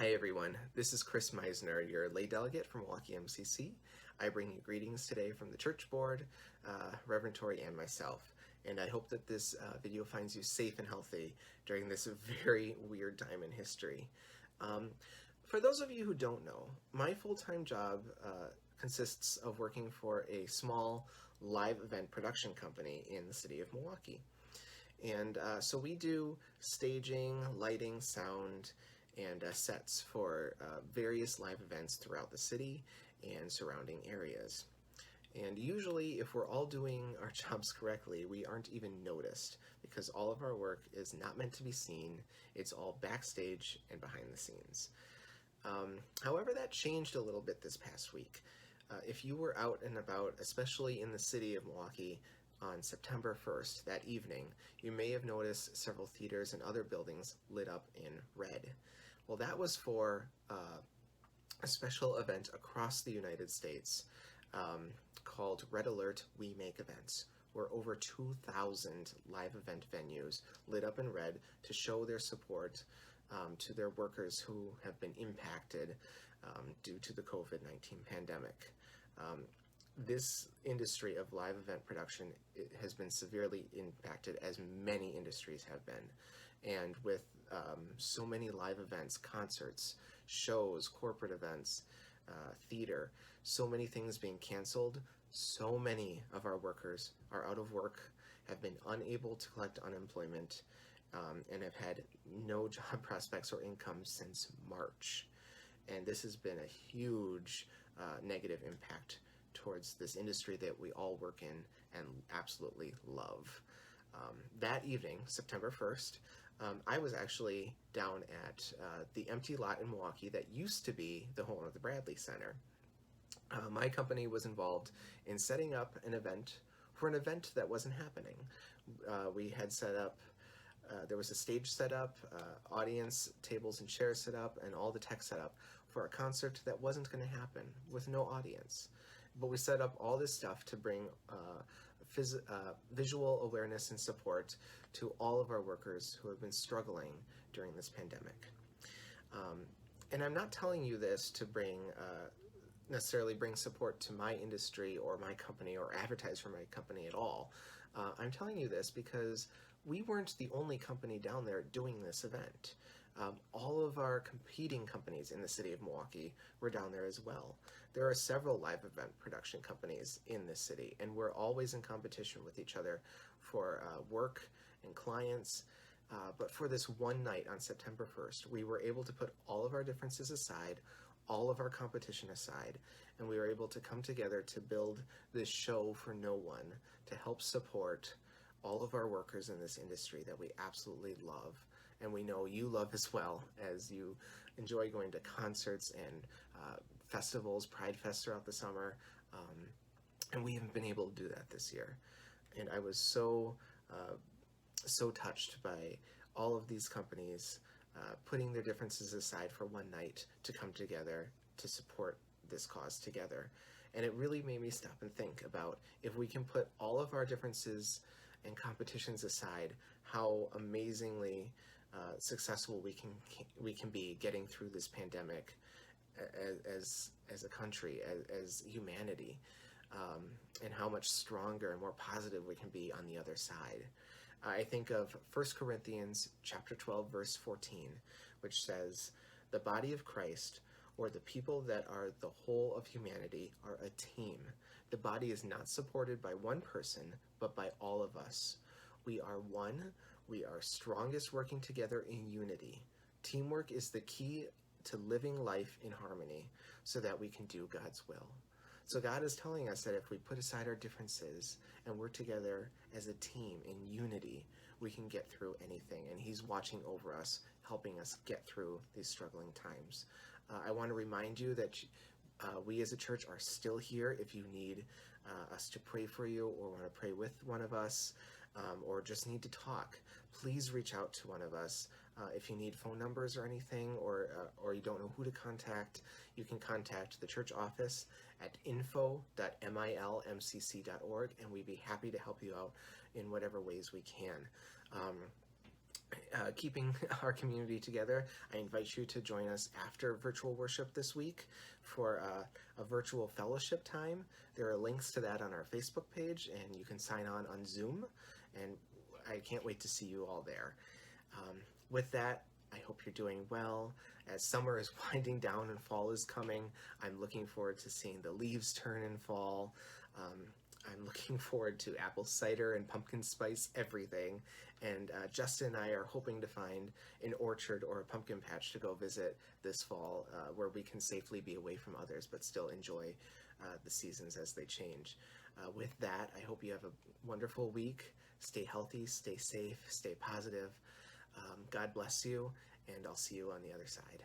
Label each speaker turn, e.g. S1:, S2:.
S1: Hi everyone, this is Chris Meissner, your lay delegate from Milwaukee MCC. I bring you greetings today from the church board, Reverend Tori, and myself. And I hope that this video finds you safe and healthy during this very weird time in history. For those of you who don't know, my full-time job consists of working for a small live event production company in the city of Milwaukee. And so we do staging, lighting, sound, and sets for various live events throughout the city and surrounding areas. And usually, if we're all doing our jobs correctly, we aren't even noticed because all of our work is not meant to be seen. It's all backstage and behind the scenes. However, that changed a little bit this past week. If you were out and about, especially in the city of Milwaukee, on September 1st, that evening, you may have noticed several theaters and other buildings lit up in red. Well, that was for a special event across the United States called Red Alert We Make Events, where over 2,000 live event venues lit up in red to show their support to their workers who have been impacted due to the COVID-19 pandemic. This industry of live event production has been severely impacted, as many industries have been. And with so many live events, concerts, shows, corporate events, theater, so many things being canceled, so many of our workers are out of work, have been unable to collect unemployment, and have had no job prospects or income since March. And this has been a huge negative impact towards this industry that we all work in and absolutely love. That evening, September 1st, I was actually down at the empty lot in Milwaukee that used to be the home of the Bradley Center. My company was involved in setting up an event for an event that wasn't happening. We had set up, there was a stage set up, audience tables and chairs set up, and all the tech set up for a concert that wasn't going to happen with no audience. But we set up all this stuff to bring visual awareness and support to all of our workers who have been struggling during this pandemic. And I'm not telling you this to necessarily bring support to my industry or my company or advertise for my company at all. I'm telling you this because we weren't the only company down there doing this event. All of our competing companies in the city of Milwaukee were down there as well. There are several live event production companies in this city, and we're always in competition with each other for work and clients. But for this one night on September 1st, we were able to put all of our differences aside, all of our competition aside, and we were able to come together to build this show for no one, to help support all of our workers in this industry that we absolutely love. And we know you love as well, as you enjoy going to concerts and festivals, Pride Fest throughout the summer, and we haven't been able to do that this year. And I was so touched by all of these companies putting their differences aside for one night to come together to support this cause together. And it really made me stop and think about, if we can put all of our differences and competitions aside, how amazingly successful we can be getting through this pandemic as a country, as humanity, and how much stronger and more positive we can be on the other side. I think of 1 Corinthians chapter 12, verse 14, which says, "The body of Christ, or the people that are the whole of humanity, are a team. The body is not supported by one person, but by all of us. We are one. We are strongest working together in unity. Teamwork is the key to living life in harmony so that we can do God's will." So God is telling us that if we put aside our differences and work together as a team in unity, we can get through anything. And He's watching over us, helping us get through these struggling times. I want to remind you that we as a church are still here if you need us to pray for you, or want to pray with one of us, or just need to talk. Please reach out to one of us. If you need phone numbers or anything, or you don't know who to contact, you can contact the church office at info.milmcc.org, and we'd be happy to help you out in whatever ways we can. keeping our community together, I invite you to join us after virtual worship this week for a virtual fellowship time. There are links to that on our Facebook page, and you can sign on Zoom, and I can't wait to see you all there. With that, I hope you're doing well. As summer is winding down and fall is coming, I'm looking forward to seeing the leaves turn in fall. I'm looking forward to apple cider and pumpkin spice everything. And Justin and I are hoping to find an orchard or a pumpkin patch to go visit this fall where we can safely be away from others but still enjoy the seasons as they change. With that, I hope you have a wonderful week. Stay healthy, stay safe, stay positive. God bless you, and I'll see you on the other side.